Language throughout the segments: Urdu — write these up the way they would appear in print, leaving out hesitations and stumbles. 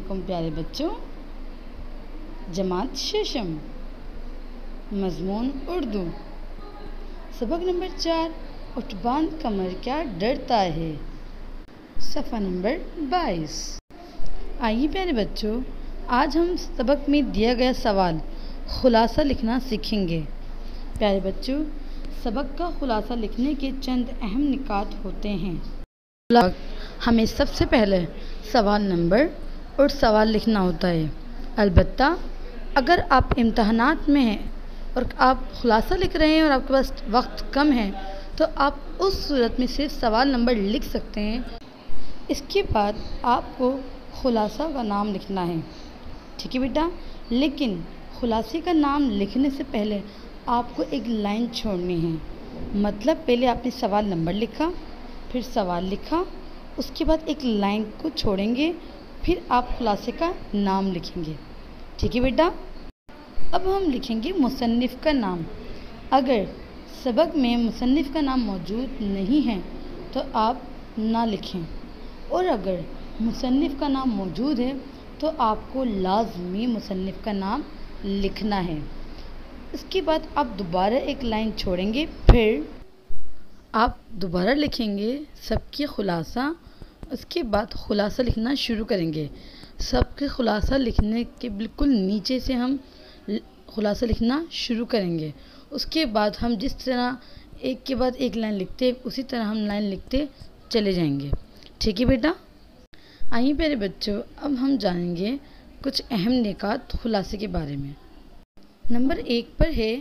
علیکم پیارے بچوں۔ جماعت ششم، مضمون اردو، سبق نمبر 4، اٹھ باندھ کمر کیا ڈرتا ہے، صفحہ نمبر 22۔ آئیے پیارے بچوں، آج ہم سبق میں دیا گیا سوال خلاصہ لکھنا سیکھیں گے۔ پیارے بچوں، سبق کا خلاصہ لکھنے کے چند اہم نکات ہوتے ہیں۔ ہمیں سب سے پہلے سوال نمبر اور سوال لکھنا ہوتا ہے۔ البتہ اگر آپ امتحانات میں ہیں اور آپ خلاصہ لکھ رہے ہیں اور آپ کے پاس وقت کم ہے تو آپ اس صورت میں صرف سوال نمبر لکھ سکتے ہیں۔ اس کے بعد آپ کو خلاصہ کا نام لکھنا ہے، ٹھیک ہے بیٹا؟ لیکن خلاصے کا نام لکھنے سے پہلے آپ کو ایک لائن چھوڑنی ہے۔ مطلب پہلے آپ نے سوال نمبر لکھا، پھر سوال لکھا، اس کے بعد ایک لائن کو چھوڑیں گے، پھر آپ خلاصے کا نام لکھیں گے، ٹھیک ہے بیٹا؟ اب ہم لکھیں گے مصنف کا نام۔ اگر سبق میں مصنف کا نام موجود نہیں ہے تو آپ نہ لکھیں، اور اگر مصنف کا نام موجود ہے تو آپ کو لازمی مصنف کا نام لکھنا ہے۔ اس کے بعد آپ دوبارہ ایک لائن چھوڑیں گے، پھر آپ دوبارہ لکھیں گے سب کے خلاصہ۔ اس کے بعد خلاصہ لکھنا شروع کریں گے۔ سب کے خلاصہ لکھنے کے بالکل نیچے سے ہم خلاصہ لکھنا شروع کریں گے۔ اس کے بعد ہم جس طرح ایک کے بعد ایک لائن لکھتے اسی طرح ہم لائن لکھتے چلے جائیں گے، ٹھیک ہے بیٹا؟ آئیے پیارے بچوں، اب ہم جانیں گے کچھ اہم نکات خلاصے کے بارے میں۔ نمبر 1 پر ہے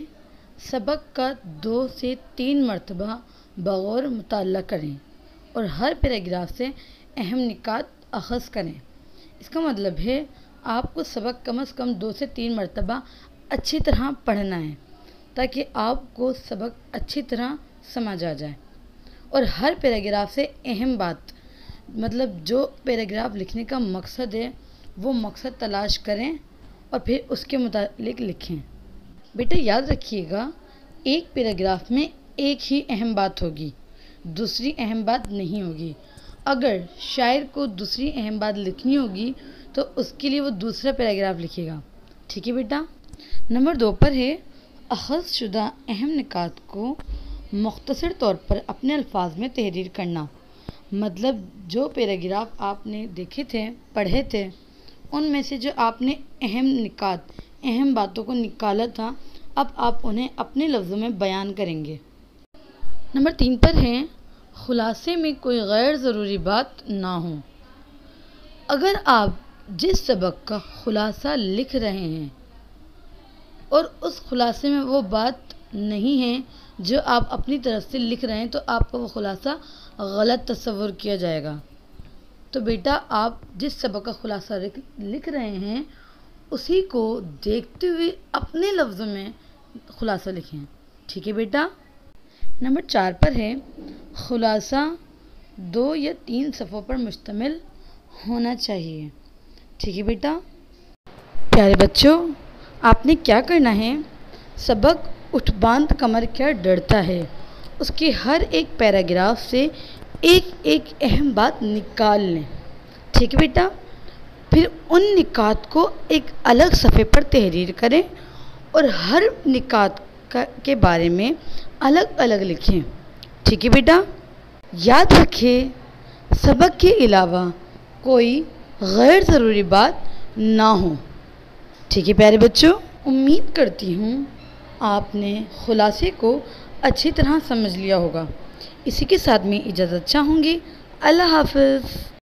سبق کا 2 سے 3 مرتبہ بغور مطالعہ کریں اور ہر پیراگراف سے اہم نکات اخذ کریں۔ اس کا مطلب ہے آپ کو سبق کم از کم 2 سے 3 مرتبہ اچھی طرح پڑھنا ہے تاکہ آپ کو سبق اچھی طرح سمجھ آ جائے، اور ہر پیراگراف سے اہم بات، مطلب جو پیراگراف لکھنے کا مقصد ہے وہ مقصد تلاش کریں اور پھر اس کے متعلق لکھیں۔ بیٹا یاد رکھیے گا، ایک پیراگراف میں ایک ہی اہم بات ہوگی، دوسری اہم بات نہیں ہوگی۔ اگر شاعر کو دوسری اہم بات لکھنی ہوگی تو اس کے لیے وہ دوسرا پیراگراف لکھے گا، ٹھیک ہے بیٹا؟ نمبر 2 پر ہے اخذ شدہ اہم نکات کو مختصر طور پر اپنے الفاظ میں تحریر کرنا۔ مطلب جو پیراگراف آپ نے دیکھے تھے، پڑھے تھے، ان میں سے جو آپ نے اہم نکات، اہم باتوں کو نکالا تھا، اب آپ انہیں اپنے لفظوں میں بیان کریں گے۔ نمبر 3 پر ہے خلاصے میں کوئی غیر ضروری بات نہ ہو۔ اگر آپ جس سبق کا خلاصہ لکھ رہے ہیں اور اس خلاصے میں وہ بات نہیں ہے جو آپ اپنی طرف سے لکھ رہے ہیں تو آپ کا وہ خلاصہ غلط تصور کیا جائے گا۔ تو بیٹا آپ جس سبق کا خلاصہ لکھ رہے ہیں اسی کو دیکھتے ہوئے اپنے لفظوں میں خلاصہ لکھیں، ٹھیک ہے بیٹا؟ نمبر 4 پر ہے خلاصہ 2 یا 3 صفحوں پر مشتمل ہونا چاہیے، ٹھیک ہے بیٹا؟ پیارے بچوں، آپ نے کیا کرنا ہے، سبق اٹھ باندھ کمر کیا ڈرتا ہے، اس کے ہر ایک پیراگراف سے ایک ایک اہم بات نکال لیں، ٹھیک ہے بیٹا؟ پھر ان نکات کو ایک الگ صفحے پر تحریر کریں اور ہر نکات کے بارے میں الگ الگ لکھیں، ٹھیک ہے بیٹا؟ یاد رکھیں سبق کے علاوہ کوئی غیر ضروری بات نہ ہو، ٹھیک ہے پیارے بچوں؟ امید کرتی ہوں آپ نے خلاصے کو اچھی طرح سمجھ لیا ہوگا۔ اسی کے ساتھ میں اجازت چاہوں گی۔ اللہ حافظ۔